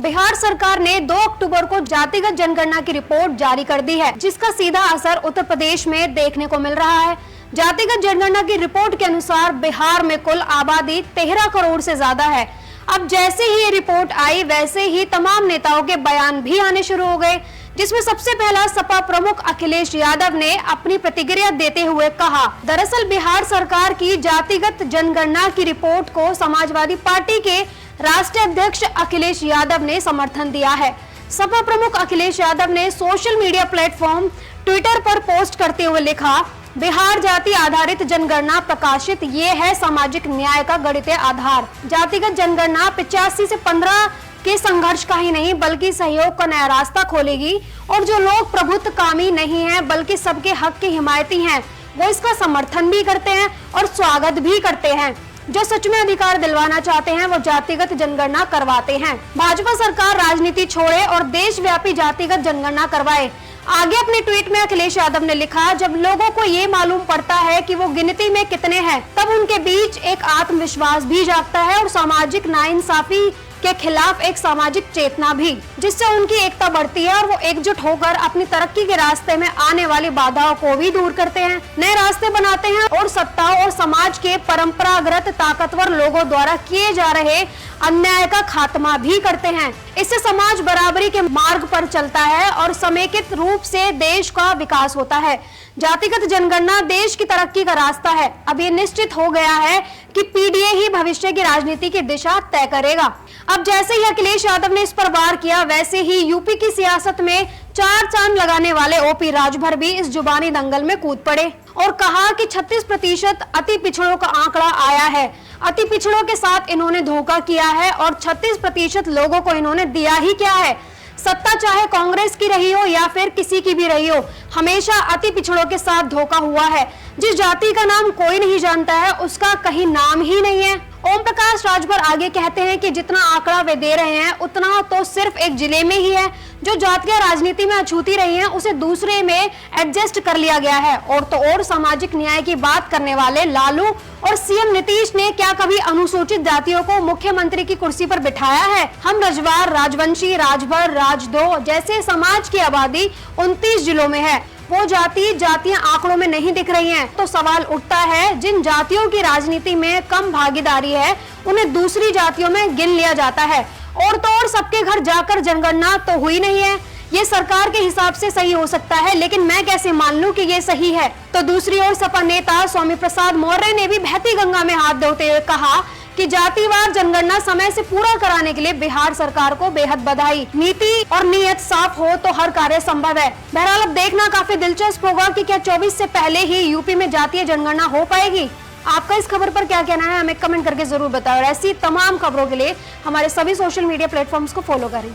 बिहार सरकार ने 2 अक्टूबर को जातिगत जनगणना की रिपोर्ट जारी कर दी है, जिसका सीधा असर उत्तर प्रदेश में देखने को मिल रहा है। जातिगत जनगणना की रिपोर्ट के अनुसार बिहार में कुल आबादी 13 करोड़ से ज्यादा है। अब जैसे ही ये रिपोर्ट आई, वैसे ही तमाम नेताओं के बयान भी आने शुरू हो गए, जिसमें सबसे पहला सपा प्रमुख अखिलेश यादव ने अपनी प्रतिक्रिया देते हुए कहा, दरअसल बिहार सरकार की जातिगत जनगणना की रिपोर्ट को समाजवादी पार्टी के राष्ट्रीय अध्यक्ष अखिलेश यादव ने समर्थन दिया है। सपा प्रमुख अखिलेश यादव ने सोशल मीडिया प्लेटफॉर्म ट्विटर पर पोस्ट करते हुए लिखा, बिहार जाति आधारित जनगणना प्रकाशित, ये है सामाजिक न्याय का गणितीय आधार। जातिगत जनगणना 85 से 15 के संघर्ष का ही नहीं बल्कि सहयोग का नया रास्ता खोलेगी और जो लोग प्रभुत्वकामी नहीं हैं बल्कि सबके हक के हिमायती हैं, वो इसका समर्थन भी करते हैं और स्वागत भी करते हैं। जो सच में अधिकार दिलवाना चाहते हैं वो जातिगत जनगणना करवाते हैं। भाजपा सरकार राजनीति छोड़े और देशव्यापी जातिगत जनगणना करवाए। आगे अपने ट्वीट में अखिलेश यादव ने लिखा, जब लोगों को ये मालूम पड़ता है कि वो गिनती में कितने हैं, तब उनके बीच एक आत्मविश्वास भी जागता है और सामाजिक नाइंसाफी के खिलाफ एक सामाजिक चेतना भी, जिससे उनकी एकता बढ़ती है और वो एकजुट होकर अपनी तरक्की के रास्ते में आने वाली बाधाओं को भी दूर करते हैं, नए रास्ते बनाते हैं और सत्ता और समाज के परंपरागत ताकतवर लोगों द्वारा किए जा रहे अन्याय का खात्मा भी करते हैं। इससे समाज बराबरी के मार्ग पर चलता है और समेकित रूप से देश का विकास होता है। जातिगत जनगणना देश की तरक्की का रास्ता है। अब ये निश्चित हो गया है कि पीडीए ही भविष्य की राजनीति की दिशा तय करेगा। अब जैसे ही अखिलेश यादव ने इस पर वार किया, वैसे ही यूपी की सियासत में 4 चांद लगाने वाले ओपी राजभर भी इस जुबानी दंगल में कूद पड़े और कहा कि 36% अति पिछड़ों का आंकड़ा आया है। अति पिछड़ों के साथ इन्होंने धोखा किया है और 36% लोगों को इन्होंने दिया ही क्या है। सत्ता चाहे कांग्रेस की रही हो या फिर किसी की भी रही हो, हमेशा अति पिछड़ों के साथ धोखा हुआ है। जिस जाति का नाम कोई नहीं जानता है, उसका कहीं नाम ही नहीं है। ओम प्रकाश राजभर आगे कहते हैं कि जितना आंकड़ा वे दे रहे हैं उतना तो सिर्फ एक जिले में ही है। जो जातियां राजनीति में अछूती रही हैं, उसे दूसरे में एडजस्ट कर लिया गया है। और तो और सामाजिक न्याय की बात करने वाले लालू और सीएम नीतीश ने क्या कभी अनुसूचित जातियों को मुख्यमंत्री की कुर्सी पर बिठाया है? हम रजवार, राजवंशी, राजभर, राजदो जैसे समाज की आबादी 29 जिलों में है। वो जातियां आंकड़ों में नहीं दिख रही हैं। तो सवाल उठता है, जिन जातियों की राजनीति में कम भागीदारी है, उन्हें दूसरी जातियों में गिन लिया जाता है। और तो और सबके घर जाकर जनगणना तो हुई नहीं है। ये सरकार के हिसाब से सही हो सकता है, लेकिन मैं कैसे मान लूं कि ये सही है? तो दूसरी ओर सपा नेता स्वामी प्रसाद मौर्य ने भी बहती गंगा में हाथ धोते हुए कहा कि जातिवार जनगणना समय से पूरा कराने के लिए बिहार सरकार को बेहद बधाई। नीति और नीयत साफ हो तो हर कार्य संभव है। बहरहाल अब देखना काफी दिलचस्प होगा कि क्या 24 से पहले ही यूपी में जातीय जनगणना हो पाएगी। आपका इस खबर पर क्या कहना है, हमें कमेंट करके जरूर बताओ। और ऐसी तमाम खबरों के लिए हमारे सभी सोशल मीडिया प्लेटफॉर्म्स को फॉलो करें।